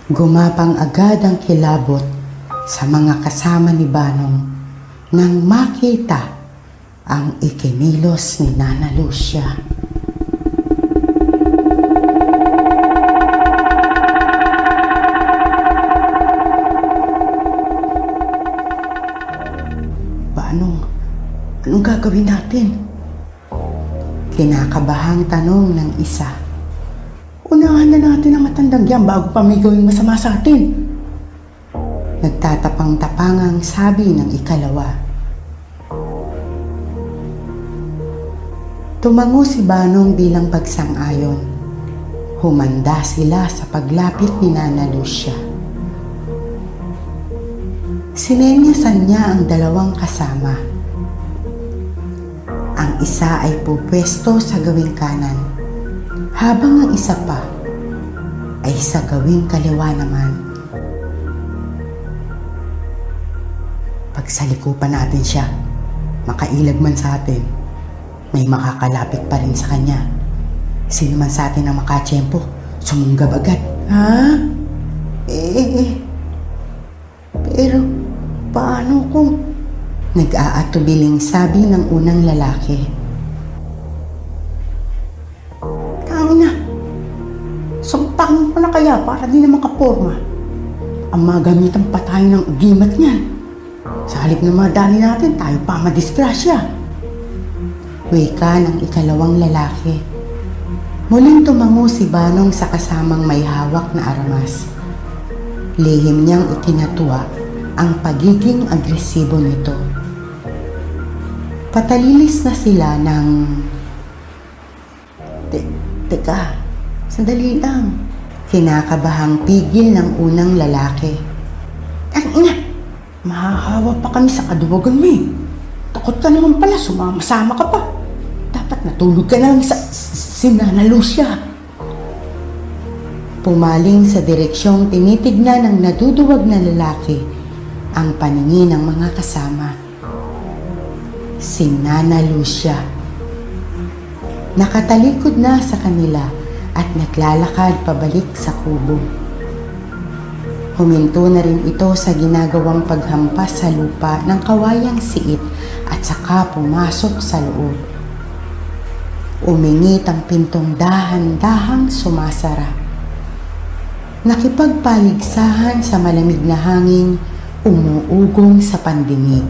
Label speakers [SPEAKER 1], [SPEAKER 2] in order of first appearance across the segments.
[SPEAKER 1] Gumapang agad ang kilabot sa mga kasama ni Banong nang makita ang ikinilos ni Nana Lucia. Banong, anong gagawin natin? Kinakabahang tanong ng isa. Unahan na natin ang matandang yan bago pa may gawing masama sa atin. Nagtatapang-tapangang sabi ng ikalawa. Tumango si Banong bilang pagsang-ayon. Humanda sila sa paglapit ni Nana Lucia. Sinenyasan niya ang dalawang kasama. Ang isa ay pupwesto sa gawing kanan, habang ang isa pa ay sa gawing kaliwa naman. Pagsalikupan natin siya, makailag man sa atin, may makakalapit pa rin sa kanya. Sino man sa atin ang makatsyempo, sumunggab agad. Ha? Pero paano kung... Nag-aatubiling sabi ng unang lalaki. Tangina, sampakin ko na kaya para di na makaporma. Ang magamitan pa tayo ng agimat niyan. Sa halip na madali natin, tayo pa madisgrasya. Wika ng ikalawang lalaki. Muling tumango si Banong sa kasamang may hawak na armas. Lihim niyang ikinatuwa ang pagiging agresibo nito. Patalilis na sila ng... Teka, sandali lang. Kinakabahang pigil ng unang lalaki. Ina, mahahawa pa kami sa kaduwagan mo eh. Takot ka naman pala, sumama ka pa. Dapat natulog ka na lang sa Nana Lucia. Pumaling sa direksyong tinitignan ng naduduwag na lalaki ang paningin ng mga kasama. Si Nana Lucia. Nakatalikod na sa kanila at naglalakad pabalik sa kubo. Huminto na rin ito sa ginagawang paghampas sa lupa ng kawayang siit at saka pumasok sa loob. Umingit ang pintong dahan-dahang sumasara. Nakipagpaligsahan sa malamig na hangin, umuugong sa pandinig.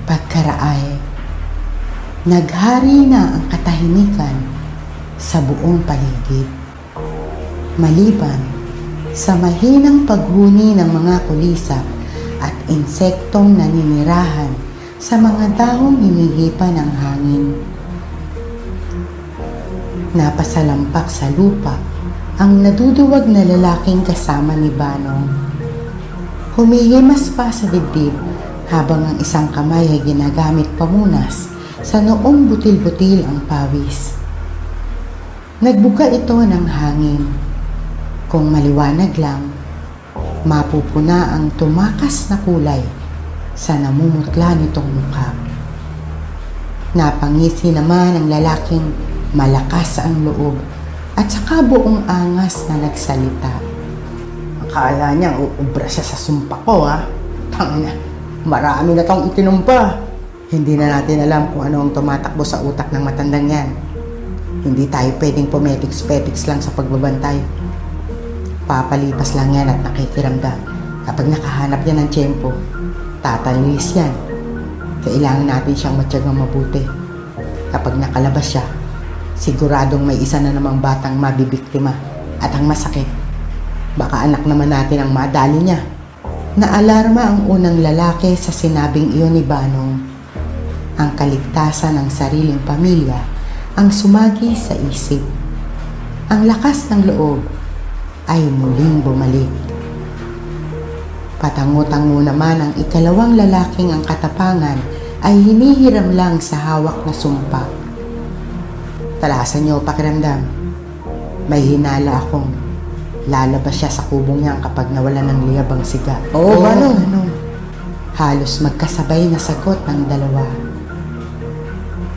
[SPEAKER 1] Pagkaraay, naghari na ang katahimikan sa buong paligid. Maliban sa mahinang paghuni ng mga kulisap at insektong naninirahan sa mga dahong hinihipa ng hangin. Napasalampak sa lupa ang naduduwag na lalaking kasama ni Banong. Humihimas pa sa dibdib habang ang isang kamay ay ginagamit pamunas sa noong butil-butil ang pawis. Nagbuka ito ng hangin. Kung maliwanag lang, mapupuna ang tumakas na kulay sa namumutla nitong mukha. Napangisi naman ang lalaking malakas ang loob at saka buong angas na nagsalita. Akala niya uubra siya sa sumpa ko, ha? Tangina, marami na tong itinumpa. Hindi na natin alam kung ano ang tumatakbo sa utak ng matandang yan. Hindi tayo pwedeng pumetiks-petiks lang sa pagbabantay. Papalipas lang yan at nakikiramdam. Kapag nakahanap yan ng tiyempo, tatalilis yan. Kailangan natin siyang matyagang mabuti. Kapag nakalabas siya, siguradong may isa na namang batang mabibiktima. At ang masakit, baka anak naman natin ang madali niya. Naalarma ang unang lalaki sa sinabing iyon ni Banong. Ang kaligtasan ng sariling pamilya ang sumagi sa isip. Ang lakas ng loob ay muling bumalik. Patango-tango naman ang ikalawang lalaking ang katapangan ay hinihiram lang sa hawak na sumpa. Talasan niyo pakiramdam. May hinala akong lalabas siya sa kubong niyan kapag nawala ng liyab ang siga. Oo, Banong. Halos magkasabay na sagot ng dalawa.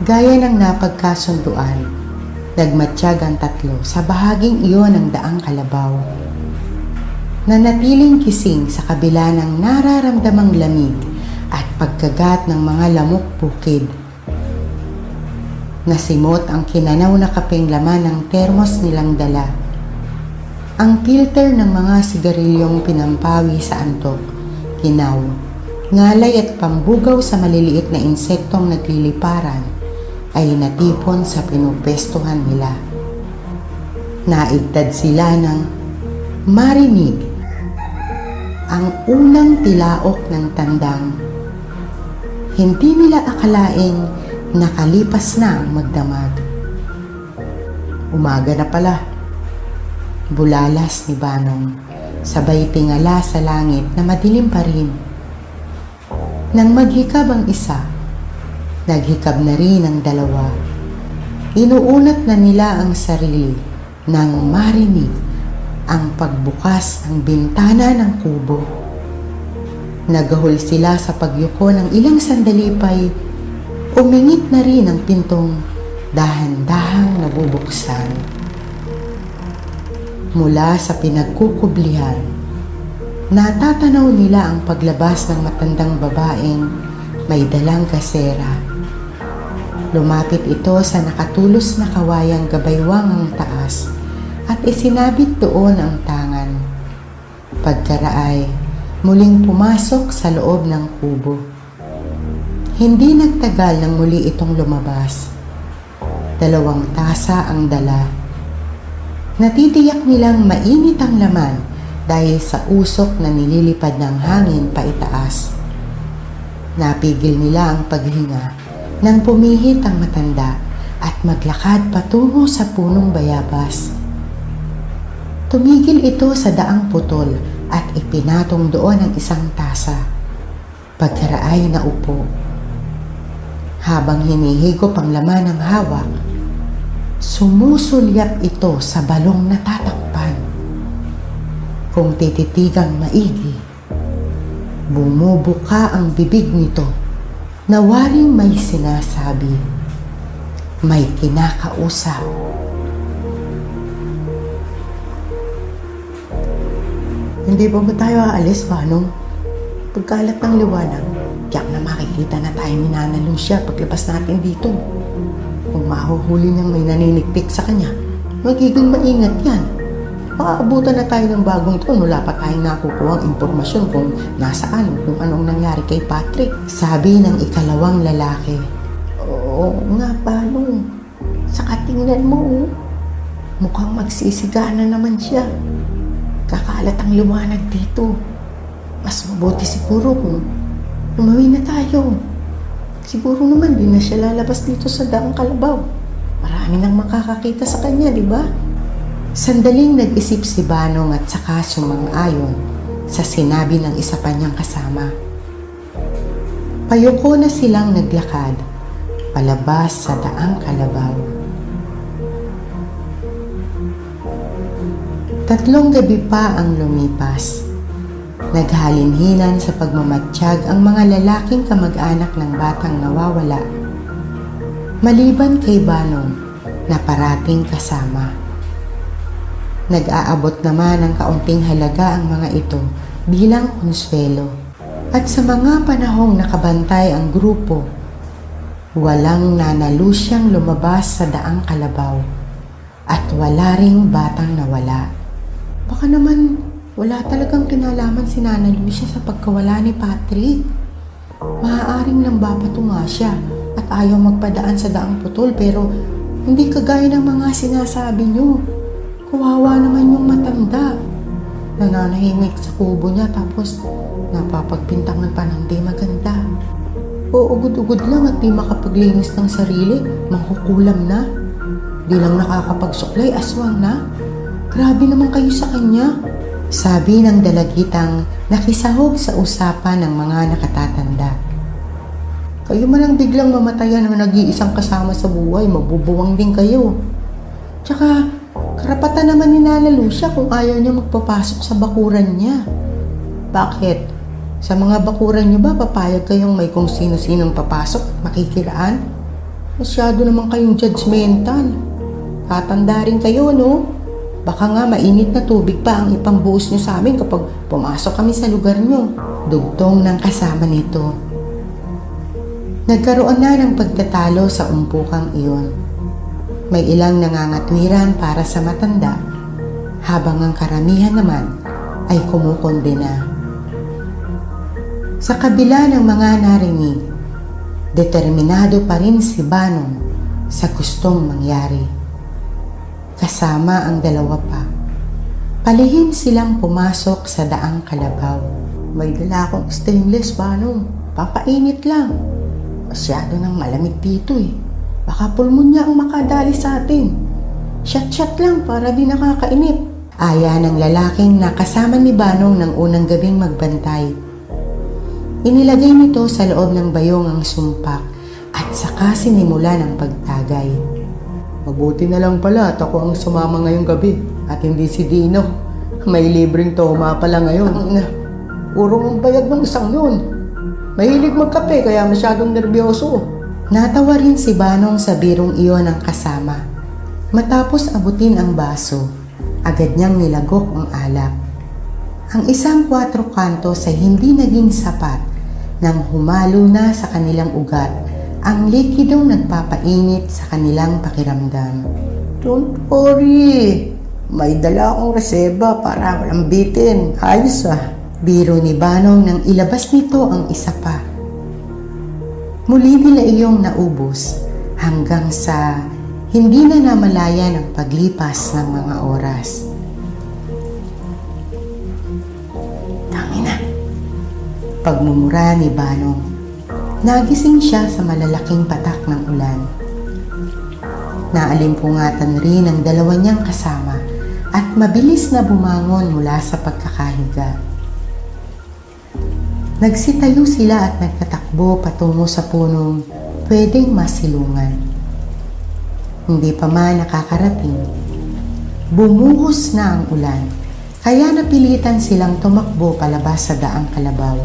[SPEAKER 1] Gaya ng napagkasunduan, nagmatsyag ang tatlo sa bahaging iyon ng daang kalabaw. Nanatiling gising sa kabila ng nararamdamang lamig at pagkagat ng mga lamok bukid. Nasimot ang kinanaw na kapeng laman ng termos nilang dala. Ang filter ng mga sigarilyong pinampawi sa antok, kinaw, ngalay at pambugaw sa maliliit na insektong nagliliparan ay natipon sa pinupestuhan nila. Naigtad sila ng marinig ang unang tilaok ng tandang. Hindi nila akalaing nakalipas na ang magdamag. Umaga na pala. Bulalas ni Banong, sabay tingala sa langit na madilim pa rin. Nang maghikab ang isa, naghikab na rin ang dalawa. Inuunat na nila ang sarili nang marinig ang pagbukas ng bintana ng kubo. Nagahol sila sa pagyuko ng ilang sandali pa'y umingit na rin ang pintong dahan-dahang nabubuksan. Mula sa pinagkukublihan, natatanaw nila ang paglabas ng matandang babaeng may dalang kasera. Lumapit ito sa nakatulos na kawayang gabaywang ang taas at isinabit doon ang tangan. Pagkaraay, muling pumasok sa loob ng kubo. Hindi nagtagal nang muli itong lumabas. 2 tasa ang dala. Natitiyak nilang mainit ang laman dahil sa usok na nililipad ng hangin paitaas. Napigil nila ang paghinga nang pumihit ang matanda at maglakad patungo sa punong bayabas. Tumigil ito sa daang putol at ipinatong doon ang isang tasa. Pagkaraay na upo. Habang hinihigop ang laman ng hawak, sumusulyap ito sa balong natatakpan. Kung tititigang maigi, bumubuka ang bibig nito na waring may sinasabi, may kinakausap. Hindi ba tayo aalis, Banong? Pagkalat ng liwanag, tiyak na makikita na tayo ni Nana Lucia paglabas natin dito. Kung mahuhuli niyang may naniniktik sa kanya, magiging maingat yan. Maaabutan na tayo ng bagong taon, wala pa tayong nakukuhang impormasyon kung nasaan, kung anong nangyari kay Patrick. Sabi ng ikalawang lalaki. Oo nga, Banong. Saka tingnan mo, mukhang magsisiga na naman siya. Kakalat ang liwanag dito. Mas mabuti siguro kung umuwi na tayo. Siguro naman di na siya lalabas dito sa daang kalabaw. Marami nang makakakita sa kanya, di ba? Sandaling nag-isip si Banong at saka sumang-ayon sa sinabi ng isa pa niyang kasama. Payuko na silang naglakad palabas sa daang kalabaw. 3 gabi pa ang lumipas. Naghalinhinan sa pagmamatsyag ang mga lalaking kamag-anak ng batang nawawala. Maliban kay Banong na parating kasama. Nag-aabot naman ng kaunting halaga ang mga ito bilang konswelo. At sa mga panahong nakabantay ang grupo, walang Nana Luciang lumabas sa daang kalabaw at wala ring batang nawala. Baka naman wala talagang kinalaman si Nana Lucia sa pagkawala ni Patrick. Maaaring nambabato nga siya at ayaw magpadaan sa daang putol pero hindi kagaya ng mga sinasabi niyo. Kawawa naman yung matanda. Nananahimik sa kubo niya tapos napapagpintangan pa ng di maganda. Uugod-ugod lang at di makapaglinis ng sarili, mangkukulam na. Di lang nakakapagsuklay, aswang na. Grabe naman kayo sa kanya. Sabi ng dalagitang nakisahog sa usapan ng mga nakatatanda. Kayo man ang biglang mamatayan ng nag-iisang kasama sa buhay, mabubuwang din kayo. Tsaka, karapatan naman ni Nana Lucia kung ayaw niya magpapasok sa bakuran niya. Bakit? Sa mga bakuran niyo ba papayag kayong may kung sino-sinong papasok at makikiraan? Masyado naman kayong judgmental. Tatanda rin kayo, no? Baka nga mainit na tubig pa ang ipambuhos nyo sa amin kapag pumasok kami sa lugar nyo. Dugtong ng kasama nito. Nagkaroon na ng pagtatalo sa umpukang iyon. May ilang nangangatwiran para sa matanda, habang ang karamihan naman ay kumukondena. Sa kabila ng mga narinig, determinado pa rin si Banong sa gustong mangyari. Kasama ang dalawa pa, palihim silang pumasok sa daang kalabaw. May dala akong stainless, Banong. Papainit lang. Masyado nang malamig dito eh. Baka pulmonya ang makadali sa atin. Shot-shot lang para di nakakainip. Aya ng lalaking nakasama ni Banong ng unang gabing magbantay. Inilagay nito sa loob ng bayong ang sumpak at saka sinimula ng pagtagay. Mabuti na lang pala at ako ang sumama ngayong gabi at hindi si Dino. May libreng toma pala ngayon. Urong ang bayad ng isang yun. Mahilig magkape kaya masyadong nervyoso. Natawa rin si Banong sa birong iyon ng kasama. Matapos abutin ang baso, agad niyang nilagok ang alak. Ang isang 4 kantos ay hindi naging sapat nang humalo na sa kanilang ugat ang likidong nagpapainit sa kanilang pakiramdam. Don't worry, may dala akong reseba para walang bitin. Ayos ah. Biro ni Banong nang ilabas nito ang isa pa. Muli nila iyong naubos hanggang sa hindi na namalaya ng paglipas ng mga oras. Tangina! Pagmumura ni Banong, nagising siya sa malalaking patak ng ulan. Naalimpungatan rin ang dalawa niyang kasama at mabilis na bumangon mula sa pagkakahiga. Nagsitayo sila at nagtatakbo patungo sa punong pwedeng masilungan. Hindi pa man nakakarating, bumuhos na ang ulan, kaya napilitan silang tumakbo palabas sa daang kalabaw.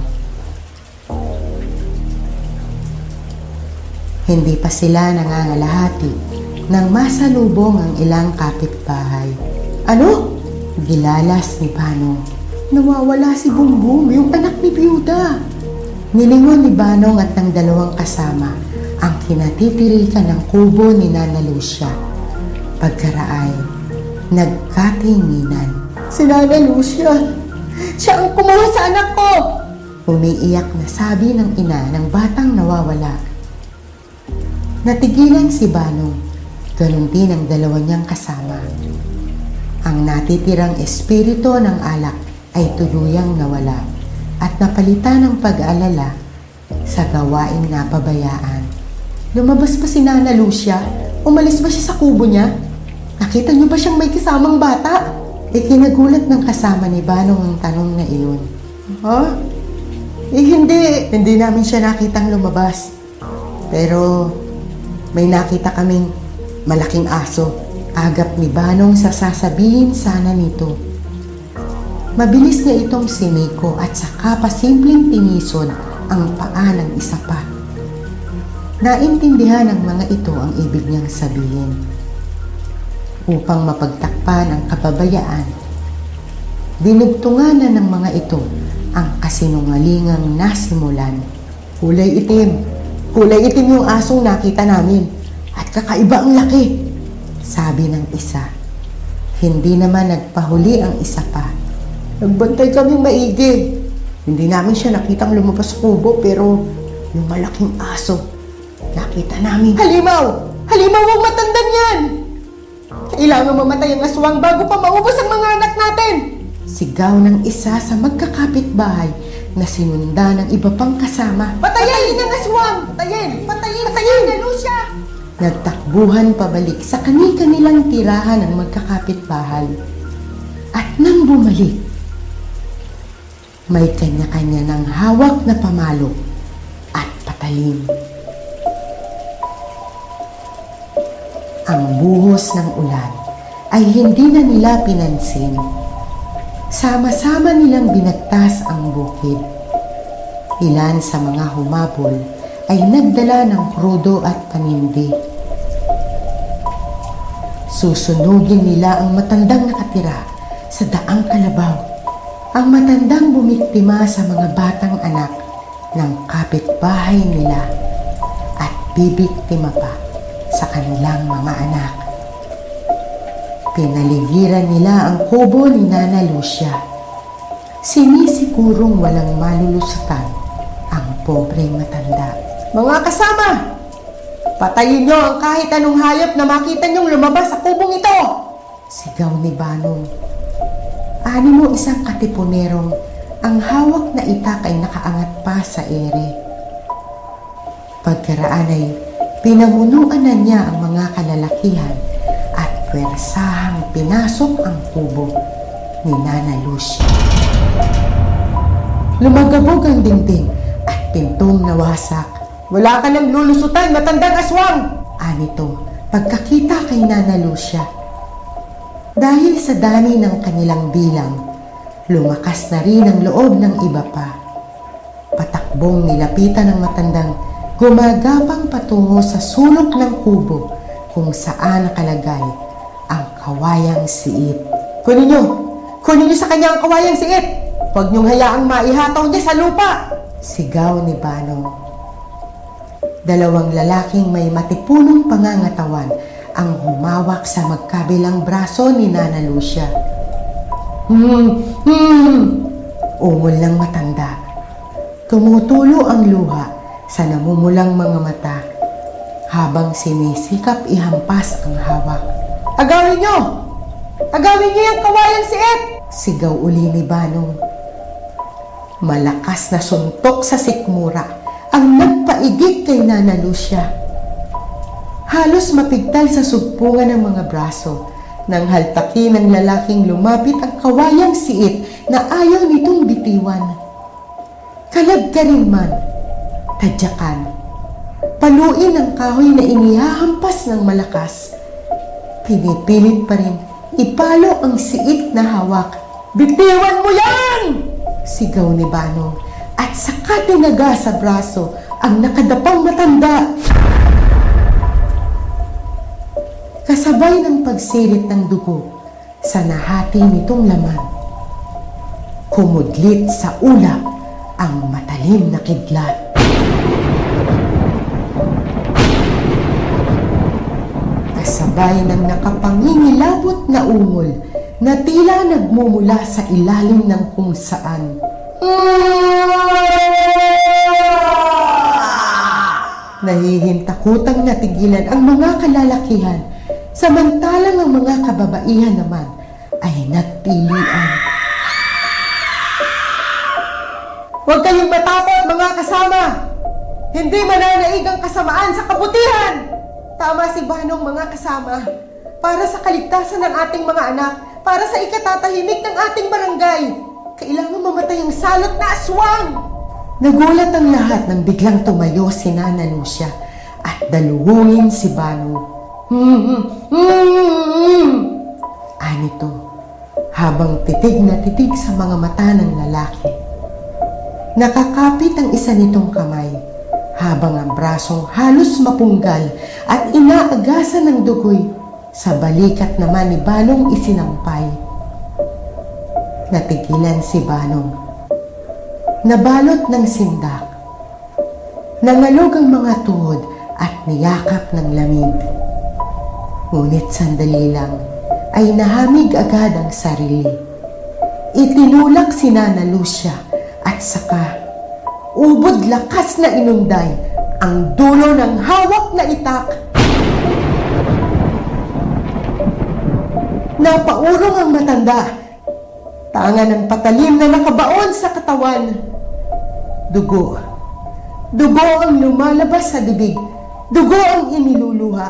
[SPEAKER 1] Hindi pa sila nangangalahati nang masalubong ang ilang kapitbahay. Ano? Gilalas ni Banong. Nawawala si Bumbum, yung anak ni Biyuda. Nilingon ni Banong at ng dalawang kasama ang kinatitirikan ng kubo ni Nana Lucia. Pagkaraay, nagkatinginan. Si Nana Lucia! Siya ang kumuha sa anak ko! Umiiyak na sabi ng ina ng batang nawawala. Natigilan si Banong, ganun din ang dalawa niyang kasama. Ang natitirang espiritu ng alak ay tuluyang nawala at napalitan ng pag-aalala sa gawaing napabayaan. Lumabas pa si Nana Lucia? Umalis ba siya sa kubo niya? Nakita niyo ba siyang may kasamang bata? Ikinagulat ng kasama ni Banong ang tanong na iyon. Ha? Hindi namin siya nakitang lumabas. Pero may nakita kaming malaking aso. Agap ni Banong sa sasabihin sana nito. Mabilis niya itong siniko at saka pasimpleng tinison ang paa ng isa pa. Naintindihan ng mga ito ang ibig niyang sabihin. Upang mapagtakpan ang kapabayaan, dinugtungan na ng mga ito ang kasinungalingang nasimulan. Kulay itim yung asong nakita namin at kakaiba ang laki, sabi ng isa. Hindi naman nagpahuli ang isa pa. Nagbantay kaming maigi. Hindi namin siya nakitang lumabas sa kubo pero yung malaking aso, nakita namin. Halimaw! Halimaw ang matandang yan! Kailangan mamatay ang aswang bago pa maubos ang mga anak natin! Sigaw ng isa sa magkakapitbahay na sinunda ng iba pang kasama. Patayin ang aswang! Patayin! Patayin! Ano siya? Nagtakbuhan pabalik sa kani-kanilang tirahan ng magkakapitbahay. At nang bumalik, may kanya-kanya ng hawak na pamalo at patalim. Ang buhos ng ulan ay hindi na nila pinansin. Sama-sama nilang binagtas ang bukid. Ilan sa mga humabol ay nagdala ng krudo at panindi. Susunugin nila ang matandang nakatira sa daang kalabaw. Ang matandang bumiktima sa mga batang anak ng kapitbahay nila at bibiktima pa sa kanilang mga anak. Pinaligiran nila ang kubo ni Nana Lucia. Sinisigurong walang malulusutan ang pobreng matanda. Mga kasama! Patayin niyo ang kahit anong hayop na makita niyong lumabas sa kubong ito! Sigaw ni Banong. Animo isang katipunerong ang hawak na itak ay nakaangat pa sa ere. Pagkaraan ay pinamunuan na niya ang mga kalalakihan at pwersahang pinasok ang kubo ni Nana Lucia. Lumagabog ang dingding at pintong nawasak. Wala ka nang lulusutan, matandang aswang! Anito, pagkakita kay Nana Lucia. Dahil sa dami ng kanilang bilang, lumakas na rin ang loob ng iba pa. Patakbong nilapitan ng matandang gumagapang patungo sa sulok ng kubo kung saan nakalagay ang kawayang siit. Kunin niyo sa kanya ang kawayang siit! Huwag niyong hayaang maihataw niya sa lupa! Sigaw ni Banong. Dalawang lalaking may matipunong pangangatawan ang humawak sa magkabilang braso ni Nana Lucia. Ungol ng matanda. Tumutulo ang luha sa namumulang mga mata habang sinisikap ihampas ang hawak. Agawin niyo! Agawin niyo yung kawayang siit! Sigaw uli ni Banong. Malakas na suntok sa sikmura ang nagpaigit kay Nana Lucia. Halos mapigtal sa sugpungan ng mga braso nang haltakin ng lalaking lumapit ang kawayang siit na ayaw nitong bitiwan. Kalagkarin man, tadyakan, paluin ang kahoy na inihahampas ng malakas. Pinipilit pa rin ipalo ang siit na hawak. Bitiwan mo yan! Sigaw ni Banong at saka tinaga sa braso ang nakadapang matanda. Kasabay ng pagsirit ng dugo sa nahati nitong laman, kumudlit sa ulap ang matalim na kidlat. Kasabay ng nakapangingilabot na ungol na tila nagmumula sa ilalim ng kung saan. Nahihintakutang natigilan ang mga kalalakihan, samantalang ang mga kababaihan naman ay nagpilian. Huwag kayong matakot, mga kasama! Hindi mananaig ang kasamaan sa kabutihan! Tama si Banong, mga kasama. Para sa kaligtasan ng ating mga anak, para sa ikatatahimik ng ating barangay, kailangan mamatay ang salot na aswang! Nagulat ang lahat nang biglang tumayo si Nana Lucia at daluhungin si Banong. Anito, habang titig na titig sa mga mata ng lalaki. Nakakapit ang isa nitong kamay, habang ang brasong halos mapunggal at inaagasan ng dugoy, sa balikat naman ni Banong isinampay. Natigilan si Banong. Nabalot ng sindak. Nangalog ang mga tuhod at niyakap ng lamig. Ngunit sandali lang ay nahamig agad ang sarili. Itinulak si Nana Lucia at saka ubod lakas na inunday ang dulo ng hawak na itak. Napaurong ang matanda. Tanga ng patalim na nakabaon sa katawan. Dugo. Dugo ang lumalabas sa bibig. Dugo ang iniluluha.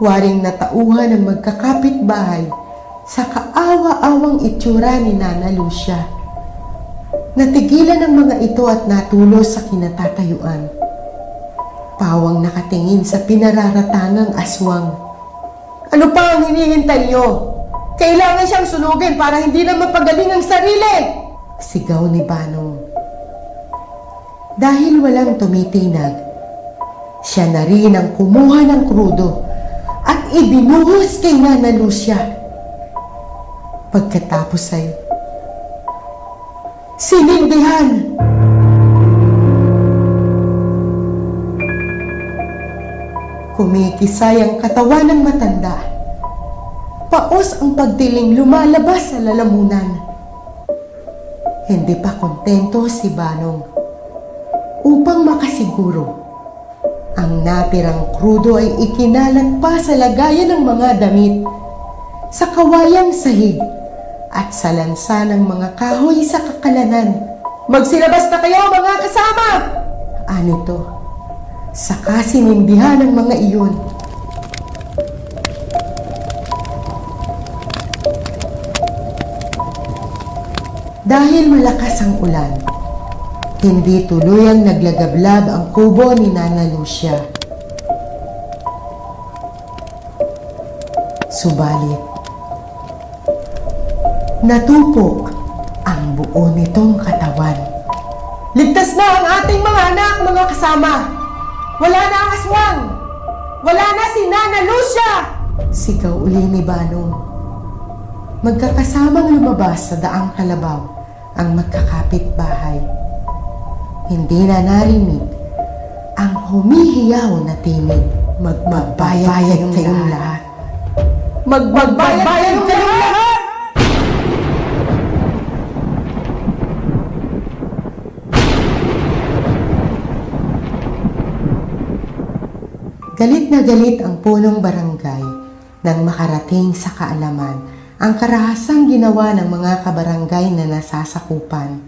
[SPEAKER 1] Waring natauhan ng magkakapitbahay sa kaawa-awang itsura ni Nana Lucia. Natigilan ang mga ito at natulos sa kinatatayuan. Pawang nakatingin sa pinararatangang aswang. Ano pa ang hinihintay niyo? Kailangan siyang sunugin para hindi na mapagaling ang sarili! Sigaw ni Banong. Dahil walang tumitinag, siya na rin ang kumuha ng krudo at ibinuhos kay Nana Lucia. Pagkatapos ay sinindihan. Kumikisay ang katawan ng matanda. Paos ang pagdiling lumalabas sa lalamunan. Hindi pa kontento si Banong. Upang makasiguro, ang natirang krudo ay ikinalat pa sa lagayan ng mga damit, sa kawayang sahig, at sa lansa ng mga kahoy sa kakalanan. Magsilabas na kayo, mga kasama! Anito, saka sinindihan ng mga iyon. Dahil malakas ang ulan, hindi tuluyang naglagablab ang kubo ni Nana Lucia. Subalit, natupok ang buo nitong katawan. Ligtas na ang ating mga anak, mga kasama! Wala na ang aswang! Wala na si Nana Lucia! Sigaw uli ni Banong. Magkakasamang lumabas sa daang kalabaw ang magkakapit-bahay. Hindi na narinig ang humihiyaw na tinig. Magbabayad kayong lahat. Magbabayad kayong lahat! Galit na galit ang punong barangay nang makarating sa kaalaman ang karahasang ginawa ng mga kabarangay na nasasakupan.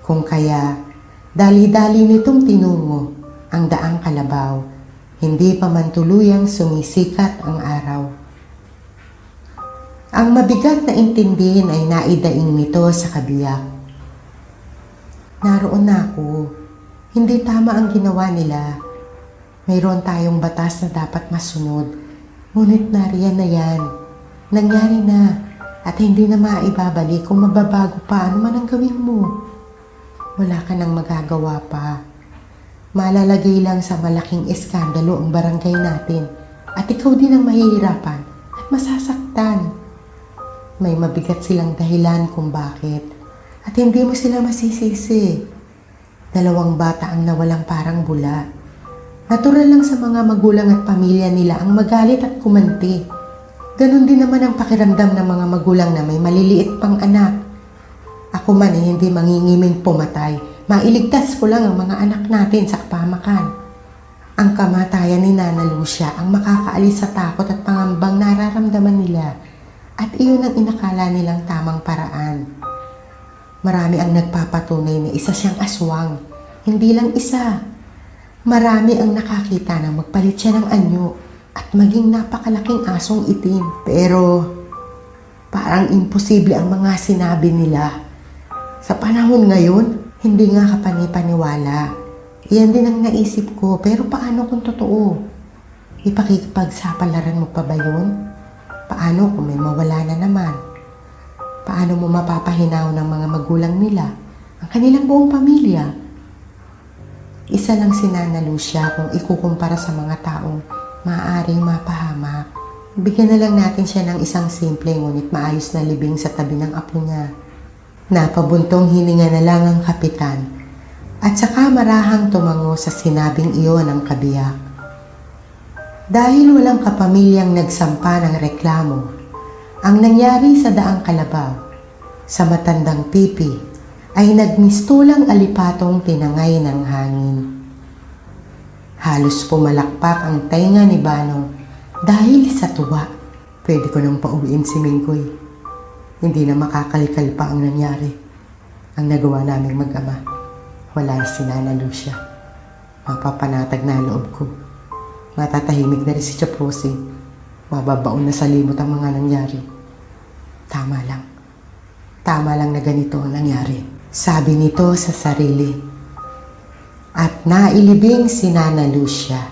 [SPEAKER 1] Kung kaya, dali-dali nitong tinungo ang daang kalabaw, hindi pa man tuluyang sumisikat ang araw. Ang mabigat na intindihin ay naidaing nito sa kabiyak. Naroon na ako. Hindi tama ang ginawa nila. Mayroon tayong batas na dapat masunod. Ngunit nariyan na yan. Nangyari na at hindi na maibabalik. Kung mababago pa, ano man ang gawin mo? Wala ka nang magagawa pa. Malalagay lang sa malaking eskandalo ang barangay natin at ikaw din ang mahihirapan at masasaktan. May mabigat silang dahilan kung bakit at hindi mo sila masisisi. 2 bata ang nawalang parang bula. Natural lang sa mga magulang at pamilya nila ang magalit at kumanti. Ganon din naman ang pakiramdam ng mga magulang na may maliliit pang anak. Ako man ay hindi mangingiming pumatay. Mailigtas ko lang ang mga anak natin sa kapahamakan. Ang kamatayan ni Nana Lucia ang makakaalis sa takot at pangambang nararamdaman nila. At iyon ang inakala nilang tamang paraan. Marami ang nagpapatunay na isa siyang aswang. Hindi lang isa. Marami ang nakakita na magpalit siya ng anyo at maging napakalaking asong itim. Pero parang imposible ang mga sinabi nila. Sa panahon ngayon, hindi nga kapanipaniwala. Iyan din ang naisip ko, pero paano kung totoo? Ipakikipagsapalaran mo pa ba yun? Paano kung may mawala na naman? Paano mo mapapahinaw ng mga magulang nila ang kanilang buong pamilya? Isa lang si Nana Lucia kung ikukumpara sa mga taong maaaring mapahamak. Bigyan na lang natin siya ng isang simple ngunit maayos na libing sa tabi ng apo niya. Napabuntong hininga na lang ang kapitan at saka marahang tumango sa sinabing iyon ng kabiyak. Dahil walang kapamilyang nagsampa ng reklamo, ang nangyari sa daang kalabaw sa matandang pipi ay nagmistulang alipatong tinangay ng hangin. Halos pumalakpak ang tainga ni Banong dahil sa tuwa. Pwede ko nang pauwiin si Mingkoy. Hindi na makakalikal pa ang nangyari. Ang nagawa naming mag-ama. Wala si Nana Lucia. Mapapanatag na loob ko. Matatahimik na rin si Chaprosing. Mababaon na sa limot ang mga nangyari. Tama lang. Tama lang na ganito ang nangyari. Sabi nito sa sarili. At nailibing si Nana Lucia.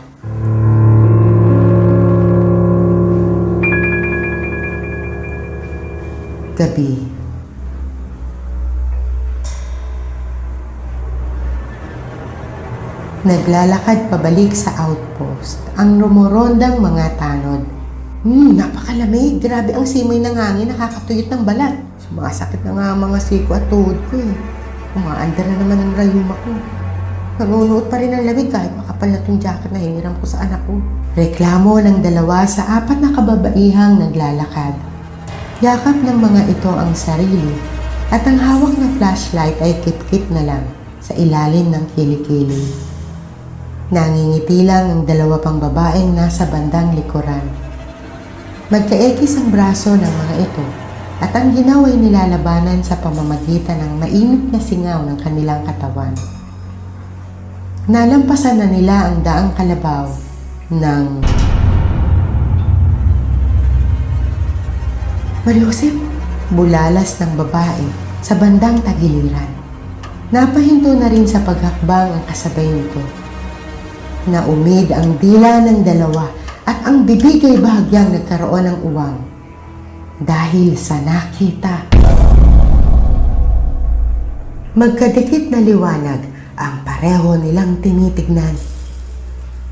[SPEAKER 1] Gabi. Naglalakad pabalik sa outpost ang rumorondang mga tanod. Napakalamig. Grabe ang simoy ng hangin, nakakatuyot ng balat. Sumasakit na nga ang mga siko at tuhod ko eh. Umaandar na naman ang rayuma ko. Nanunuot pa rin ang lamig kahit makapal na itong jacket na hiniram ko sa anak ko. Reklamo ng dalawa sa 4 na kababaihang naglalakad. Yakap ng mga ito ang sarili at ang hawak na flashlight ay kit-kit na lang sa ilalim ng kilikili. Nangingiti lang ang 2 pang babaeng nasa bandang likuran. Magkaekis ang braso ng mga ito at ang ginaw ay nilalabanan sa pamamagitan ng mainit na singaw ng kanilang katawan. Nalampasan na nila ang daang kalabaw ng Mariusip, bulalas ng babae sa bandang tagiliran. Napahinto na rin sa paghakbang ang kasabay nito. Naumid ang dila ng 2 at ang bibig ay bahagyang nagkaroon ng uwang dahil sa nakita. Magkadikit na liwanag ang pareho nilang tinitignan.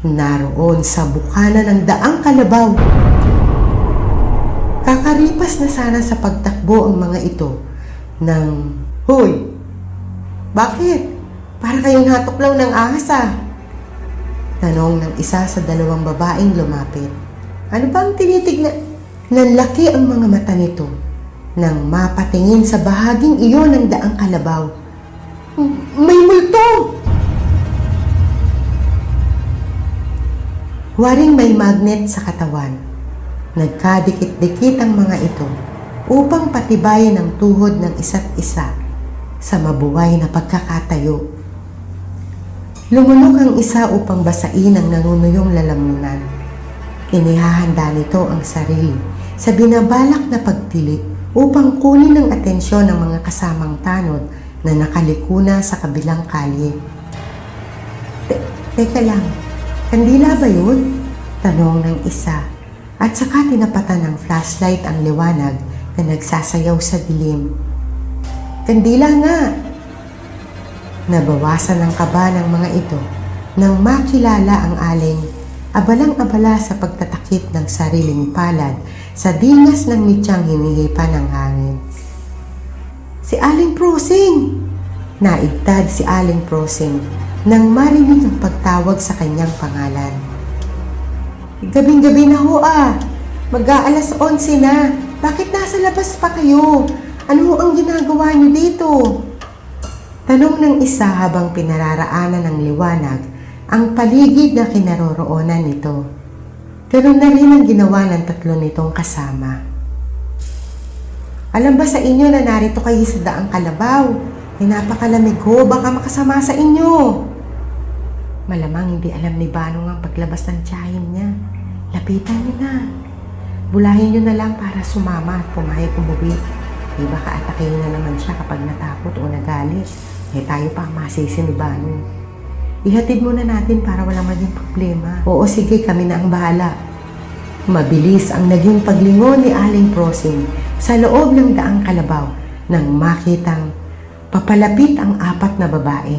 [SPEAKER 1] Naroon sa bukana ng daang kalabaw. Kakaripas na sana sa pagtakbo ang mga ito ng, "Hoy! Bakit? Para kayong hatuklaw ng ahas ah!" Tanong ng isa sa 2 babaeng lumapit. Ano bang tinitignan? Nanlaki ang mga mata nito nang mapatingin sa bahaging iyon ng daang kalabaw. May multo! Waring may magnet sa katawan. Nagkadikit-dikit ang mga ito upang patibayin ang tuhod ng isa't isa sa mabuhay na pagkakatayo. Lumunok ang isa upang basain ang nanunuyong lalamunan. Inihahanda nito ang sarili sa binabalak na pagtili upang kunin ang atensyon ng mga kasamang tanod na nakalikuna sa kabilang kalye. Teka lang, kandila ba yun? Tanong ng isa at saka tinapatan ng flashlight ang liwanag na nagsasayaw sa dilim. Kandila nga! Nabawasan ang kaba ng mga ito nang makilala ang aling abalang-abala sa pagtatakip ng sariling palad sa dingas ng mitsang hinihipan ng hangin. Si Aling Prosing! Naigtad si Aling Prosing nang marinig ang pagtawag sa kanyang pangalan. Gabing-gabi na ho ah! Mag-aalas 11 na! Bakit nasa labas pa kayo? Ano ang ginagawa niyo dito? Tanong ng isa habang pinararaanan ng liwanag ang paligid na kinaroroonan nito. Ganun na rin ang ginawa ng 3 nitong kasama. Alam ba sa inyo na narito kayo sa daang kalabaw? Napakalamig ho, baka makasama sa inyo. Malamang hindi alam ni Banong ang paglabas ng tiyahin niya. Lapitan niyo na. Bulahin niyo na lang para sumama at pumayag umuwi. Baka atakehin na naman siya kapag natakot o nagalit. Tayo pa ang masisi ni Banong. Ihatid muna natin para walang maging problema. Oo, sige, kami na ang bahala. Mabilis ang naging paglingon ni Aling Prosing sa loob ng daang kalabaw nang makitang papalapit ang 4 na babae.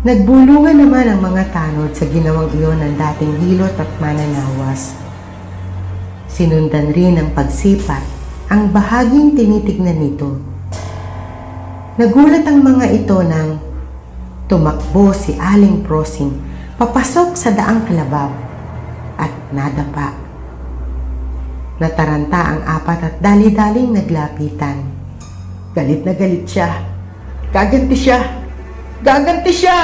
[SPEAKER 1] Nagbulungan naman ang mga tanod sa ginawang iyon ng dating hilot at mananawas. Sinundan rin ng pagsipat ang bahaging tinitignan nito. Nagulat ang mga ito nang tumakbo si Aling Prosing papasok sa daang kalabaw at nadapa. Nataranta ang 4 at dali-daling naglapitan. Galit na galit siya. Gaganti siya! Gaganti siya!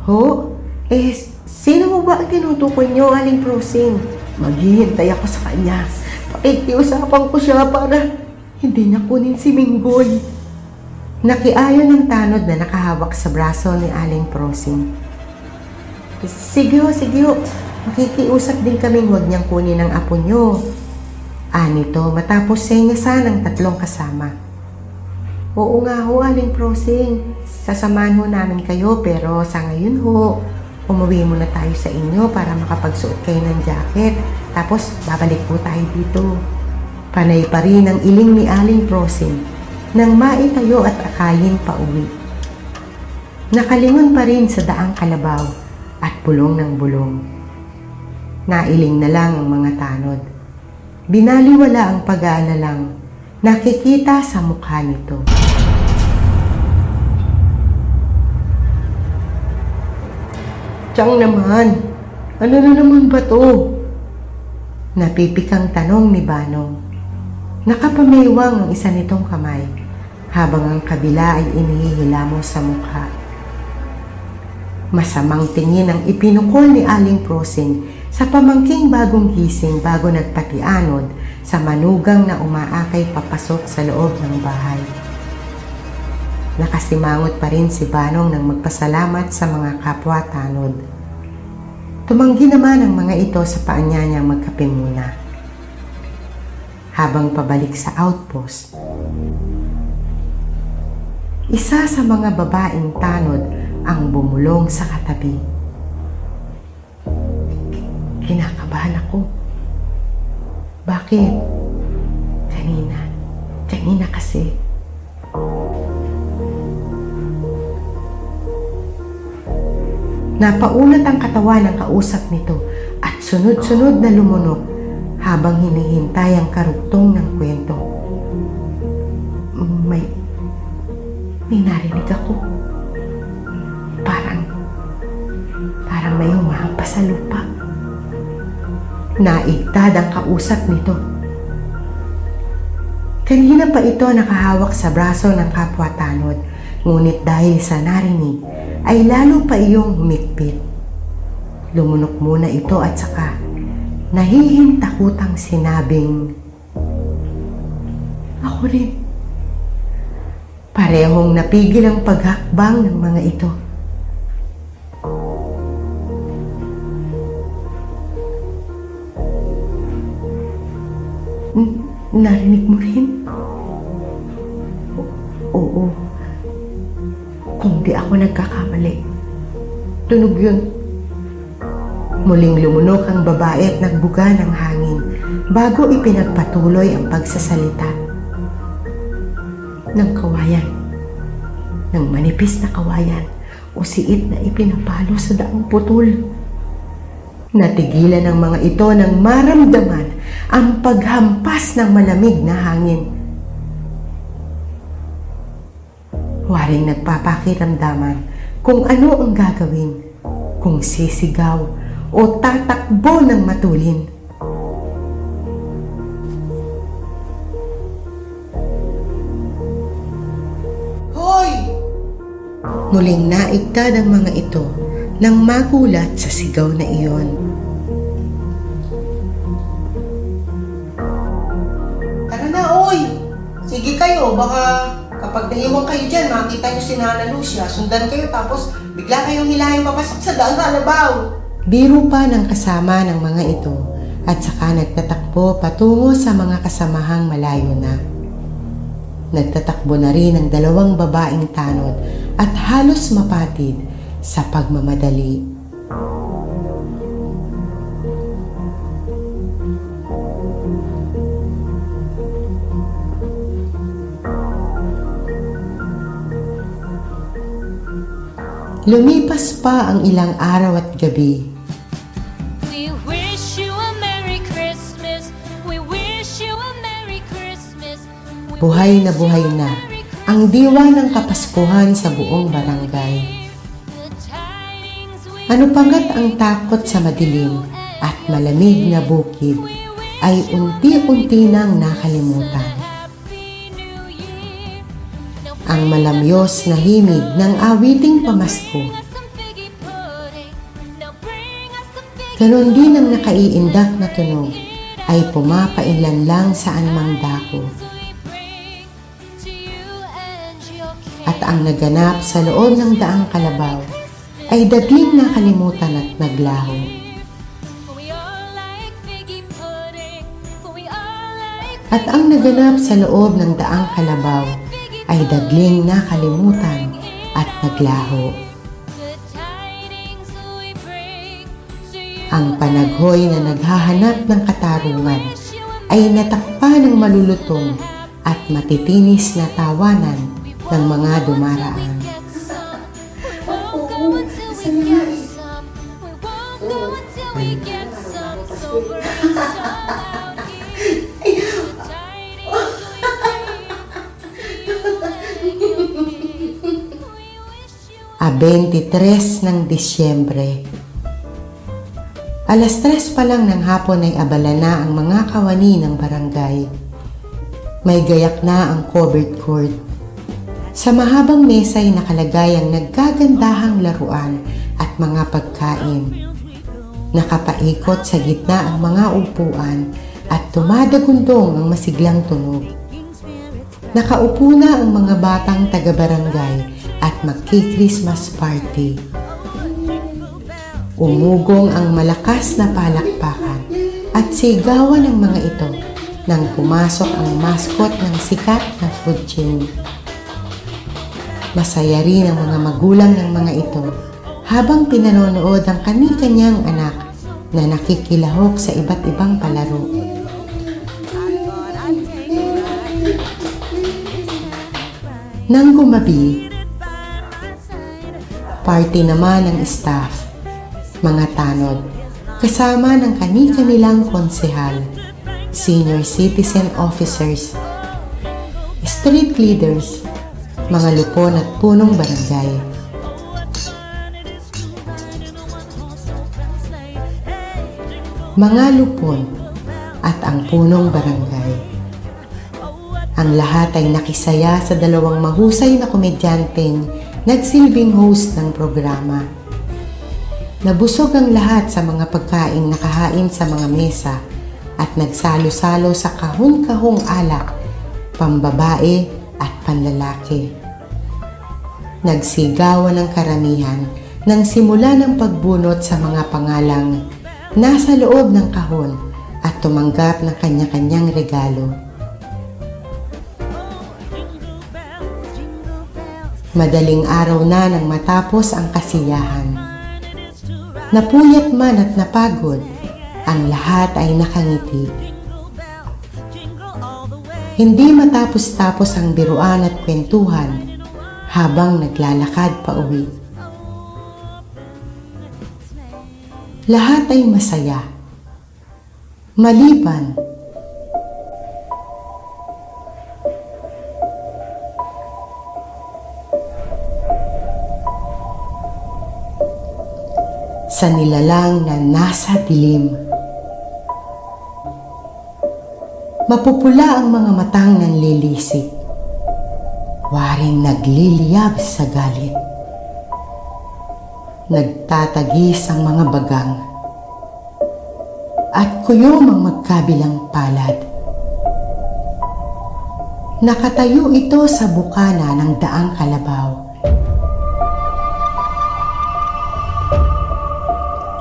[SPEAKER 1] Ho? Sino mo ba ang tinutukoy niyo, Aling Prosing? Maghihintay ako sa kanya. Pakikiusapan ko siya para hindi niya kunin si Minggoy. Nakiayon ng tanod na nakahawak sa braso ni Aling Prosing. Sige ho. Makikiusap din kaming huwag niyang kunin ang apo niyo. Nito matapos senyasan ng 3 kasama. Oo nga ho, Aling Prosing. Sasamahan ho namin kayo pero sa ngayon ho, umuwi muna tayo sa inyo para makapagsuot kayo ng jacket. Tapos babalik po tayo dito. Panay pa rin ang iling ni Aling Prosing nang maitayo at akayin pa uwi. Nakalingon pa rin sa daang kalabaw at bulong ng bulong. Nailing na lang ang mga tanod. Binaliwala ang pag-aalalang nakikita sa mukha nito. Tiyang naman, ano na naman ba to? Napipikang tanong ni Banong. Nakapamiwang ang isa nitong kamay habang ang kabila ay inihihilamos sa mukha. Masamang tingin ang ipinukol ni Aling Prosing sa pamangking bagong gising bago nagpatianod sa manugang na umaakay papasok sa loob ng bahay. Nakasimangot pa rin si Banong nang magpasalamat sa mga kapwa tanod. Tumanggi naman ang mga ito sa paanyanyang magkape muna. Habang pabalik sa outpost, isa sa mga babaeng tanod ang bumulong sa katabi. Kinakabahan ako. Bakit? Kanina kasi. Napaunat ang katawan ng kausap nito at sunod-sunod na lumunok habang hinihintay ang karugtong ng kwento. May narinig ako. Parang may humahampas sa lupa. Naigtad ang kausap nito. Kanina pa ito nakahawak sa braso ng kapwa tanod, ngunit dahil sa narinig, ay lalo pa iyong humigpit. Lumunok muna ito at saka nahihintakutang sinabing, "Ako rin." Parehong napigil ang paghakbang ng mga ito. Narinig mo rin? Oo. Kung di ako nagkakamali. Tunog yun. Muling lumunok ang babae at nagbuga ng hangin bago ipinagpatuloy ang pagsasalita. Ng kawayan. Ng manipis na kawayan o siit na ipinapalo sa daang putol. Natigilan ang mga ito nang maramdaman ang paghampas ng malamig na hangin. Waring nagpapakiramdaman kung ano ang gagawin, kung sisigaw o tatakbo ng matulin. Hoy! Muling naigtad ang mga ito nang magulat sa sigaw na iyon. Tara na, oy! Sige kayo, baka kapag nahiwang kayo dyan, makita nyo si Nana Lucia, sundan kayo tapos bigla kayong hilahin papasok sa daang kalabaw. Biro pa ng kasama ng mga ito at saka nagtatakbo patungo sa mga kasamahang malayo na. Nagtatakbo na rin ang dalawang babaeng tanod at halos mapatid sa pagmamadali. Lumipas pa ang ilang araw at gabi.
[SPEAKER 2] We wish you a Merry Christmas. We wish you a Merry Christmas.
[SPEAKER 1] Buhay na ang diwa ng Kapaskuhan sa buong barangay. Ano pangat ang takot sa madilim at malamig na bukid ay unti-unti nang nakalimutan. Ang malamyos na himig ng awiting pamasko. Ganon din ang nakaiindak na tunog ay pumapailan lang sa anumang dako. At ang naganap sa loob ng daang kalabaw ay dagling nakalimutan at naglaho. At ang naganap sa loob ng daang kalabaw ay dagling nakalimutan at naglaho. Ang panaghoy na naghahanap ng katarungan ay natakpan ng malulutong at matitinis na tawanan ng mga dumaraan. A 23 ng Disyembre. Alas 3 pa lang ng hapon ay abala na ang mga kawani ng barangay. May gayak na ang covered court. Sa mahabang mesa ay nakalagay ang nagkagandahang laruan at mga pagkain. Nakapaikot sa gitna ang mga upuan at tumadagundong ang masiglang tunog. Nakaupo na ang mga batang taga-barangay at magki-Christmas party. Umugong ang malakas na palakpakan at sigawan ng mga ito nang pumasok ang mascot ng sikat na food chain. Masaya rin ang mga magulang ng mga ito habang pinanonood ang kani-kanyang anak na nakikilahok sa iba't ibang palaro. Nang gumabi, party naman ng staff, mga tanod, kasama ng kani-kanilang konsehal, senior citizen officers, street leaders, mga lupon at punong barangay. Mga lupon at ang punong barangay. Ang lahat ay nakisaya sa dalawang mahusay na komedyanteng nagsilbing host ng programa. Nabusog ang lahat sa mga pagkaing nakahain sa mga mesa at nagsalo-salo sa kahon-kahong alak, pambabae at panlalaki. Nagsigawan ng karamihan nang simula ng pagbunot sa mga pangalang nasa loob ng kahon at tumanggap ng kanya-kanyang regalo. Madaling araw na nang matapos ang kasiyahan. Napuyat man at napagod, ang lahat ay nakangiti. Hindi matapos-tapos ang biruan at kwentuhan habang naglalakad pa uwi. Lahat ay masaya. Maliban sa nilalang na nasa dilim. Mapupula ang mga matang nanlilisik. Waring nagliliyab sa galit. Nagtatagis ang mga bagang. At kuyom ang magkabilang palad. Nakatayo ito sa bukana ng daang kalabaw.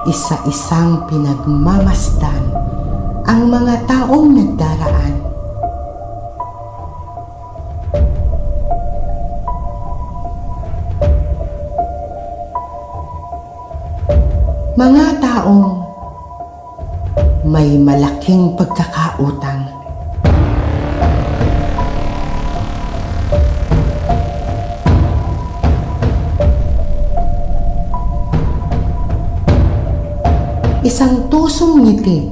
[SPEAKER 1] Isa-isang pinagmamasdan ang mga taong nagdaraan. Mga taong may malaking pagkakautang. Isang tusong ngiti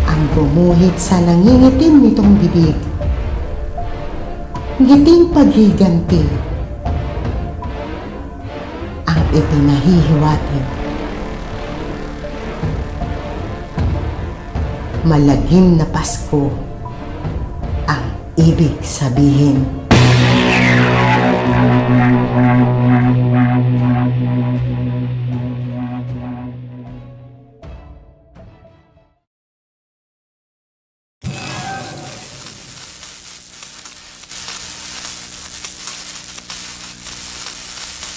[SPEAKER 1] ang gumuhit sa nangingitim nitong bibig. Ngiting paghiganti ang ipinahihiwatig. Malagim na Pasko ang ibig sabihin.